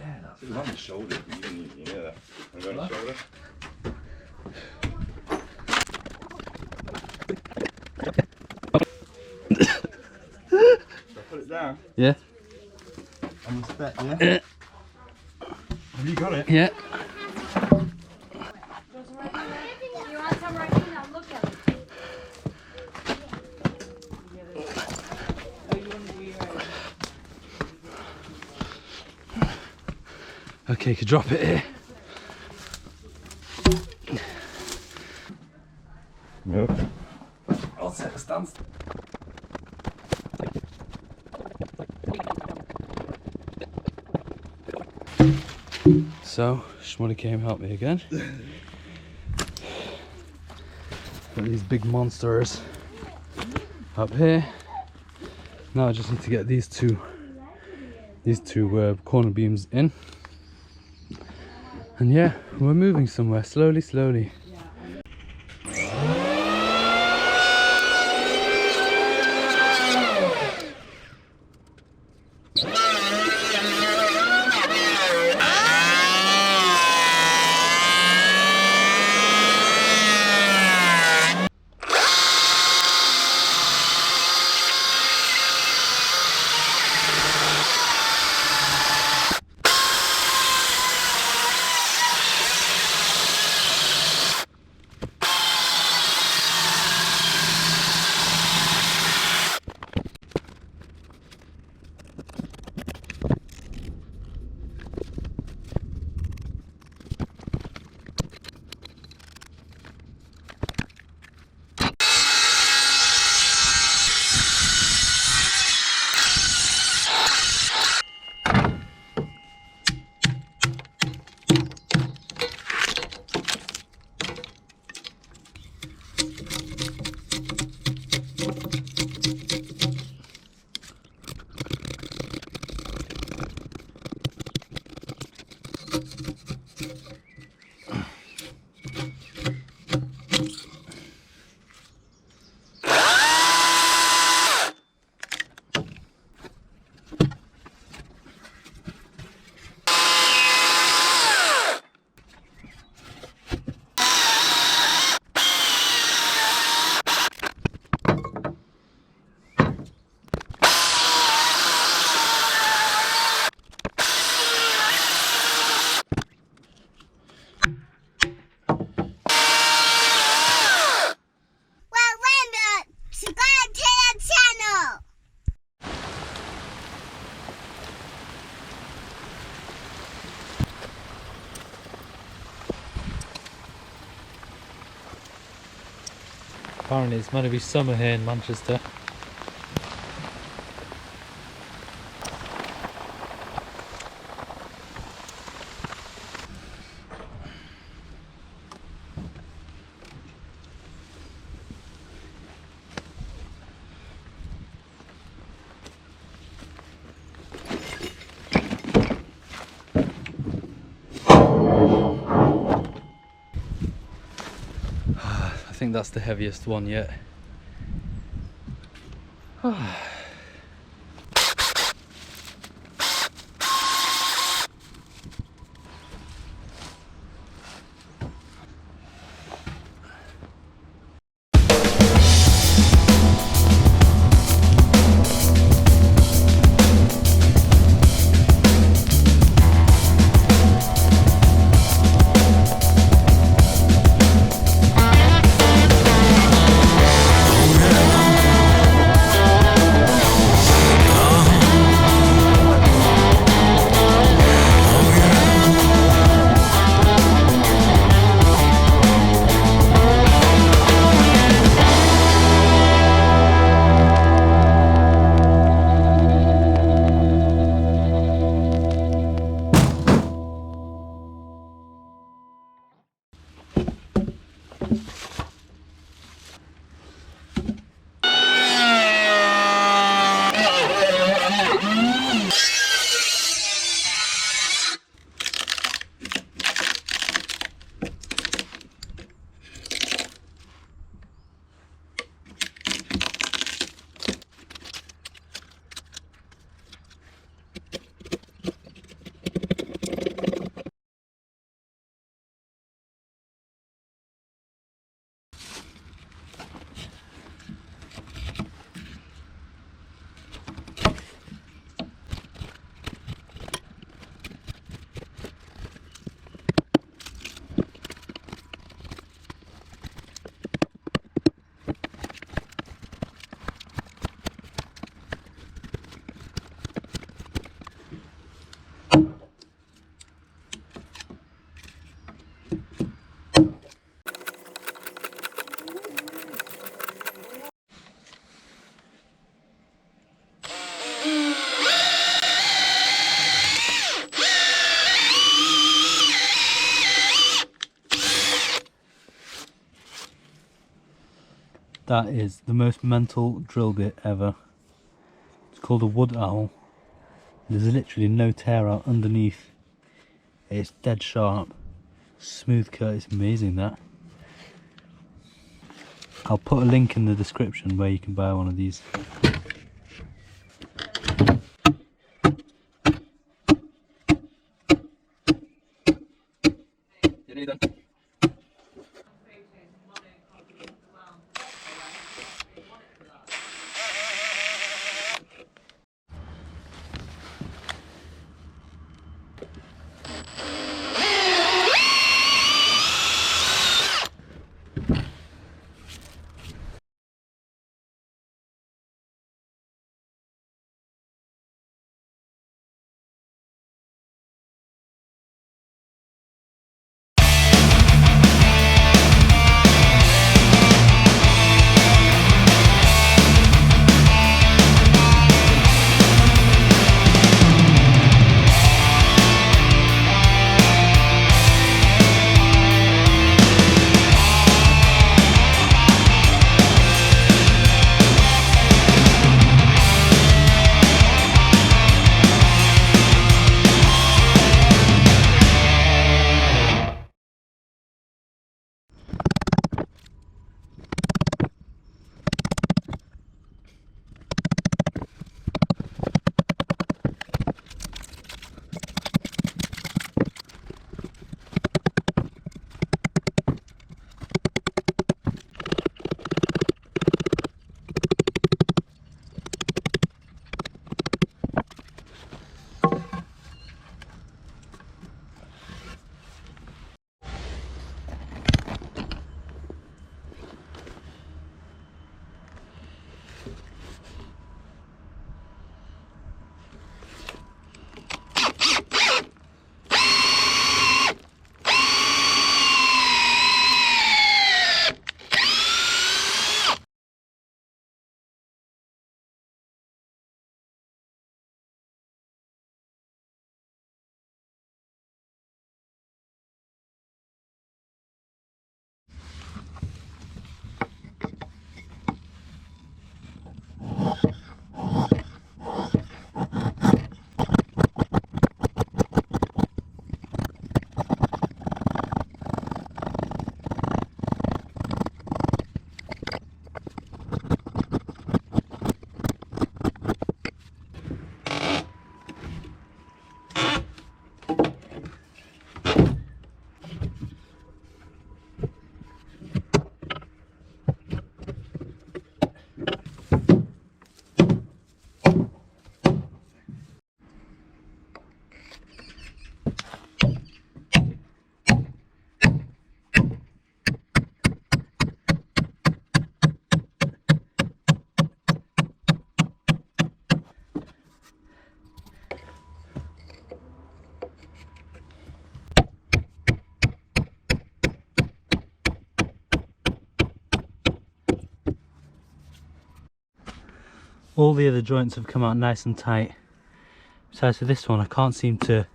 Yeah, that's It was on the shoulder. You know that. I'm going on the shoulder. Should I put it down? Yeah. On the step, yeah? Have you got it? Yeah. You want some right now? Look at it. Okay, you can drop it here. Yep. I'll set a stance. So, Shmuley came help me again. Got these big monsters up here. Now I just need to get these two corner beams in. And yeah, we're moving somewhere, slowly, slowly. Apparently it's meant to be summer here in Manchester. I think that's the heaviest one yet. That is the most mental drill bit ever. It's called a wood owl. There's literally no tear out underneath. It's dead sharp, smooth cut. It's amazing that. I'll put a link in the description where you can buy one of these. All the other joints have come out nice and tight. Besides for this one, I can't seem to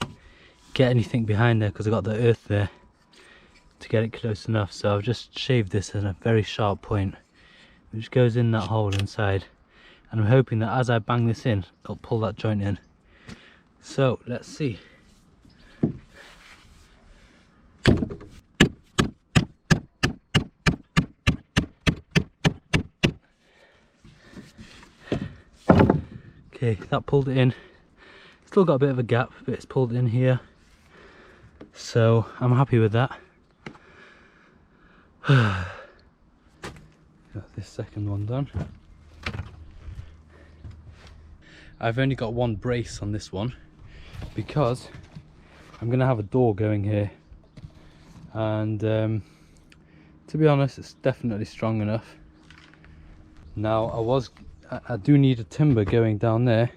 get anything behind there because I got the earth there to get it close enough. So I've just shaved this at a very sharp point, which goes in that hole inside. And I'm hoping that as I bang this in, it'll pull that joint in. So let's see. Okay, that pulled it in. Still got a bit of a gap, but it's pulled in here. So I'm happy with that. Got this second one done. I've only got one brace on this one because I'm going to have a door going here. And to be honest, it's definitely strong enough. Now I do need a timber going down there,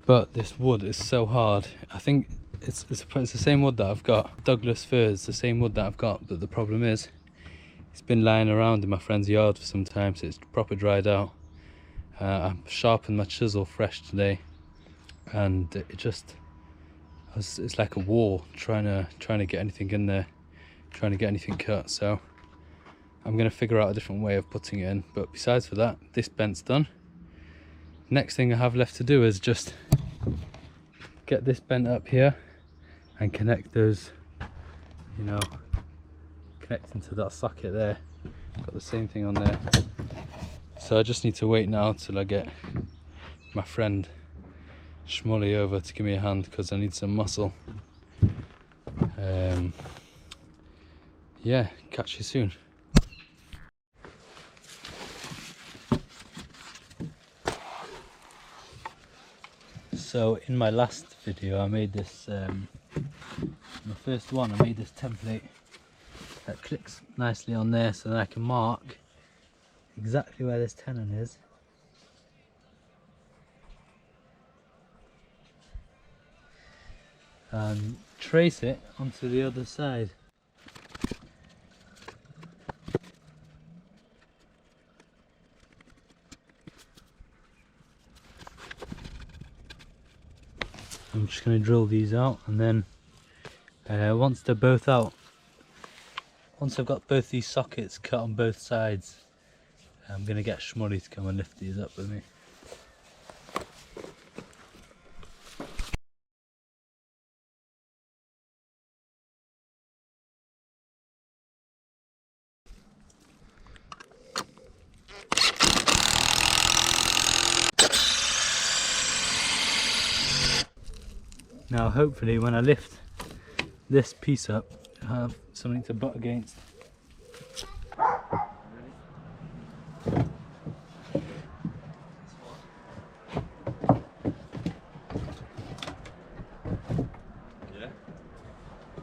but this wood is so hard. I think it's the same wood that I've got. Douglas fir is the same wood that I've got, but the problem is it's been lying around in my friend's yard for some time, so it's proper dried out. I sharpened my chisel fresh today, and it's like a war trying to get anything in there, trying to get anything cut. So I'm going to figure out a different way of putting it in. But besides for that, this bent's done. Next thing I have left to do is just get this bent up here and connect those, you know, connecting to that socket there. Got the same thing on there. So I just need to wait now till I get my friend Schmully over to give me a hand, because I need some muscle. Yeah, catch you soon. So in my last video I made this, my first one, I made this template that clicks nicely on there, so that I can mark exactly where this tenon is. And trace it onto the other side. I'm just going to drill these out, and then once they're both out, once I've got both these sockets cut on both sides, I'm going to get Schmully to come and lift these up with me. Now hopefully when I lift this piece up, I have something to butt against. Yeah?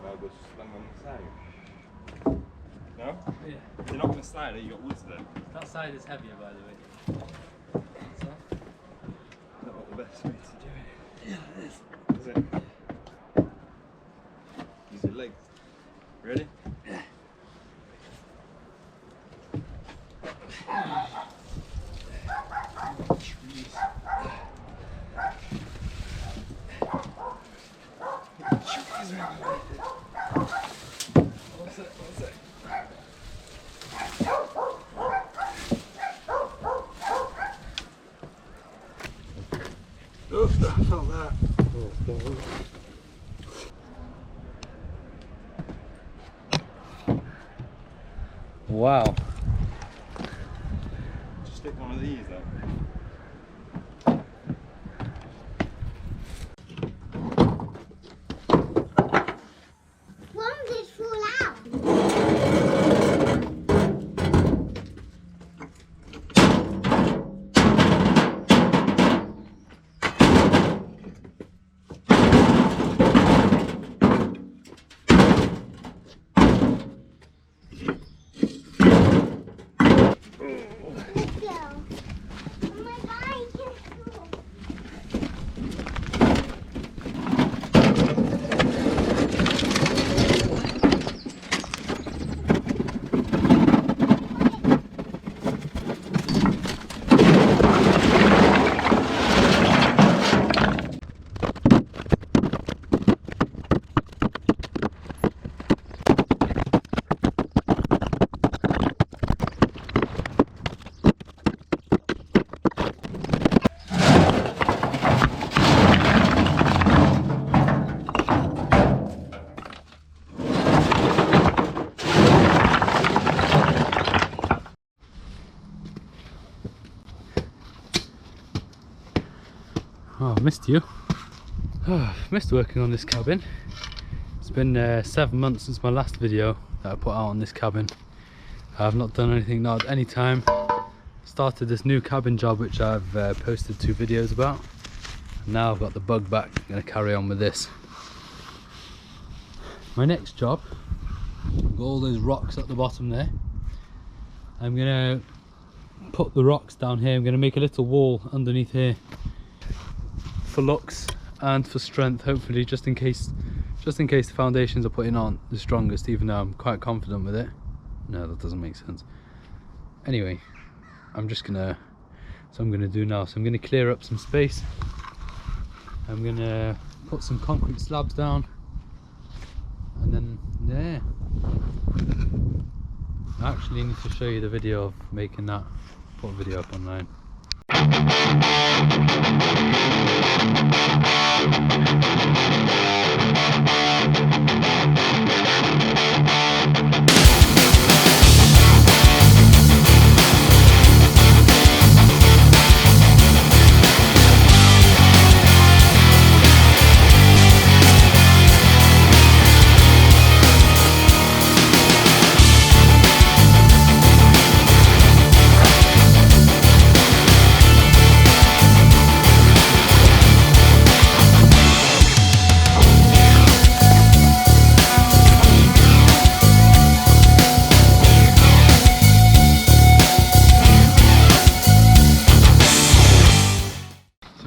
Well, we'll sling on the side. No? Yeah. You're not going to slide it, you got woods there. That side is heavier, by the way. Not the best way to do it. Yeah, it is. Is it? Use your legs. Ready? Yeah. Oh, I felt that. Wow. Just stick one of these though. One did fall out. Let's go. Oh my God, I can't go. Oh, I missed you. Oh, I've missed working on this cabin. It's been 7 months since my last video that I put out on this cabin. I've not done anything, not at any time. Started this new cabin job which I've posted 2 videos about. Now I've got the bug back, I'm going to carry on with this. My next job, got all those rocks at the bottom there. I'm going to put the rocks down here, I'm going to make a little wall underneath here. For looks and for strength, hopefully, just in case the foundations I'm putting aren't the strongest, even though I'm quite confident with it. No, that doesn't make sense. Anyway, I'm gonna do now. So I'm gonna clear up some space. I'm gonna put some concrete slabs down, and then there. I actually need to show you the video of making that, put a video up online.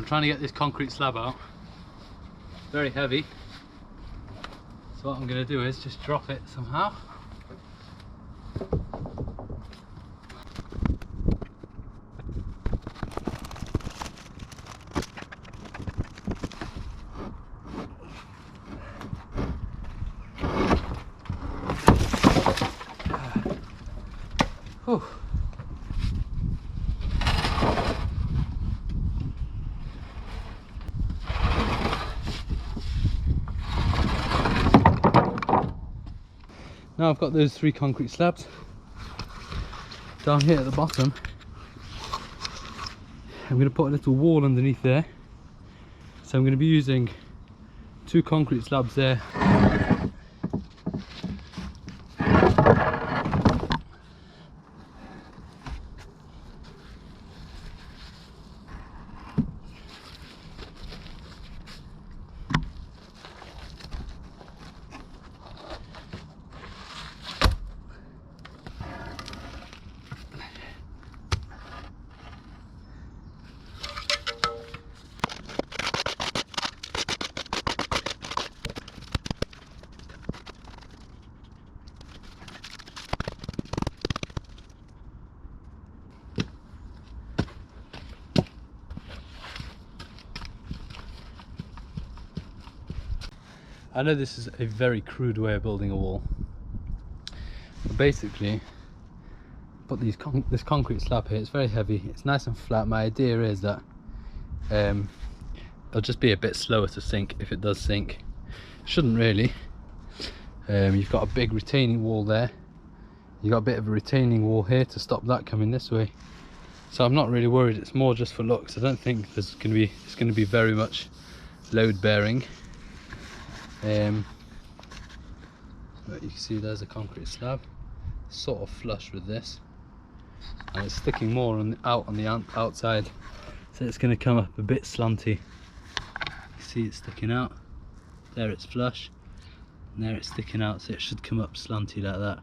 Trying to get this concrete slab out. Very heavy. So what I'm going to do is just drop it somehow. Whew. Now I've got those 3 concrete slabs down here at the bottom. I'm going to put a little wall underneath there. So I'm going to be using 2 concrete slabs there. I know this is a very crude way of building a wall, but basically put this concrete slab here. It's very heavy, it's nice and flat. My idea is that it'll just be a bit slower to sink if it does sink. Shouldn't really. You've got a big retaining wall there, you've got a bit of a retaining wall here to stop that coming this way, so I'm not really worried. It's more just for looks. I don't think it's going to be very much load bearing. But you can see there's a concrete slab, sort of flush with this, and it's sticking more out on the outside, so it's going to come up a bit slanty. You see it's sticking out there, it's flush, and there it's sticking out, so it should come up slanty like that.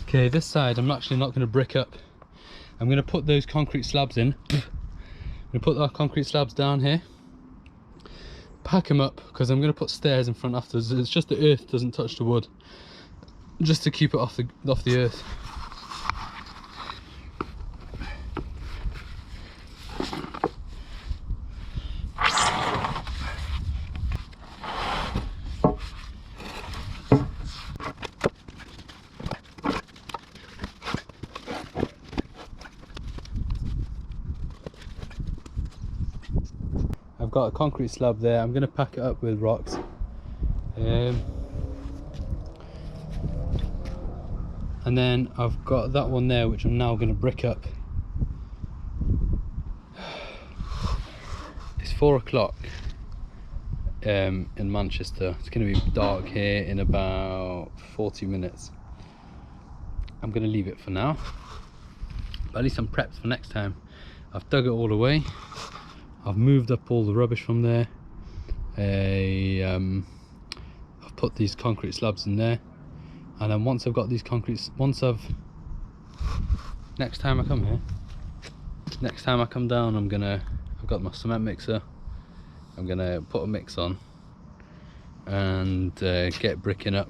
Okay, this side I'm actually not going to brick up. I'm going to put those concrete slabs in. I'm going to put our concrete slabs down here, pack them up, because I'm going to put stairs in front afterwards. It's just the earth doesn't touch the wood, just to keep it off the earth. I've got a concrete slab there. I'm going to pack it up with rocks, and then I've got that one there which I'm now going to brick up. It's 4 o'clock in Manchester. It's going to be dark here in about 40 minutes. I'm going to leave it for now, but at least I'm prepped for next time. I've dug it all away, I've moved up all the rubbish from there, I've put these concrete slabs in there, and then once I've got these next time I come here, next time I come down, I've got my cement mixer, I'm gonna put a mix on and get bricking up.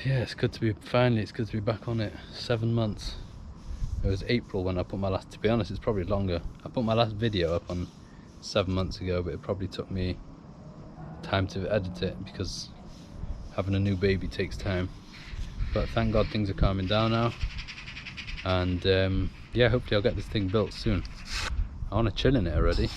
Yeah, it's good to be, finally it's good to be back on it. 7 months. It was April when I put my last, to be honest it's probably longer. I put my last video up on 7 months ago, but it probably took me time to edit it because having a new baby takes time. But thank God things are calming down now, and yeah, hopefully I'll get this thing built soon. I want to chill in it already.